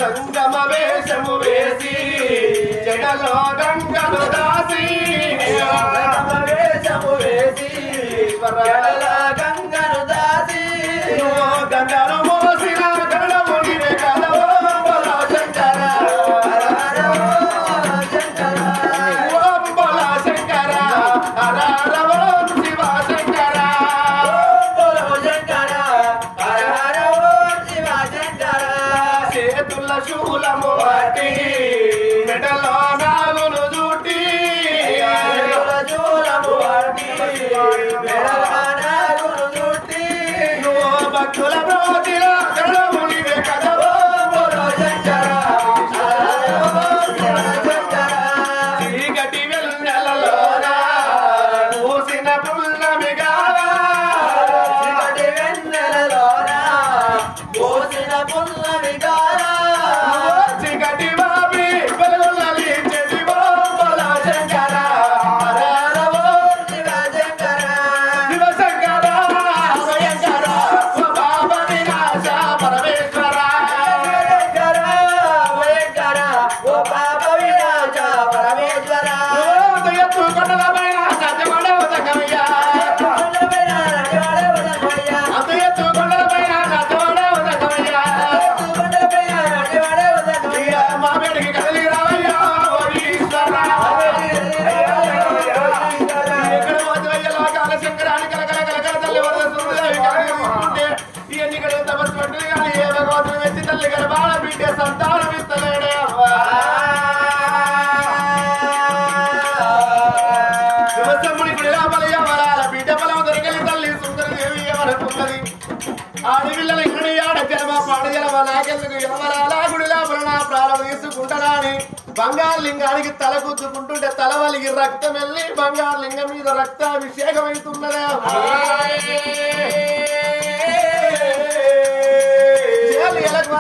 గంగమ వేషము వేసి జడలో గంగను దాసి వేషము వేసి గంగను దాసి గంగను మోసిన గణమునివే కలవో బలా శంకర ఓం బలా శంకర హరరవో శివ శంకర బలో శంకర హరరవో శివ శంకర చేతుల శూలము వాటి మెడలో నాగులు జూటి శూలము వాటి మెడలో నాగులు జూటి నువ్వు భక్తుల బ్రోతిలో గణమునివే కదవో బలో శంకర చీకటి వెన్నెలలోన పూసిన పుల్లమిగావా చీకటి వెన్నెలలోన పూసిన పుల్లమిగావా చీకటి బాబి వెలుగులలి చెడివో బలో శంకర హరరవో శివ శంకర శివ శంకర భయంకర స్వభావ వినాశ పరమేశ్వర శంకర భయంకర ఓ పాప వినాశ పరమేశ్వర ఎత్తు కొండల పైన సత్యమడ ఉదకమయ్యా అంత ఎత్తు కొండల పైన సత్యమడ ఉదకమయ్యా మా వేడికి కదలి రావయ్యా ఓ ఈశ్వర ఎక్కడ పోతువయ్య లోకాల శంకరాని కలకల కలకల తల్లి వరద సుందరదేవి కలగకుంటే ఇవన్నీ ఇక్కడ తపస్సు పట్టింది కానీ ఏ భగవంతుని మెచ్చి తల్లి గర్భాల బిడ్డ సంతానం ఇస్తలేడే అవ్వా శివసమ్ముని గుడి లోపల ఎవరాల బిడ్డ బలం దొరకలి తల్లి సుందరదేవి ఎవరనున్నది ఆడపిల్లలు ఇక్కడ ఆడ జన్మ పాడు జన్మ నాకెందుకు ఎవరాల గుడి లోపల నా ప్రాణం తీసుకుంటానా అని బంగారు లింగానికి తల గుద్దుకుంటుంటే తల వలిగి రక్తం వెళ్ళి బంగారు లింగం మీద రక్తాభిషేకం అవుతున్నదా ఎలకు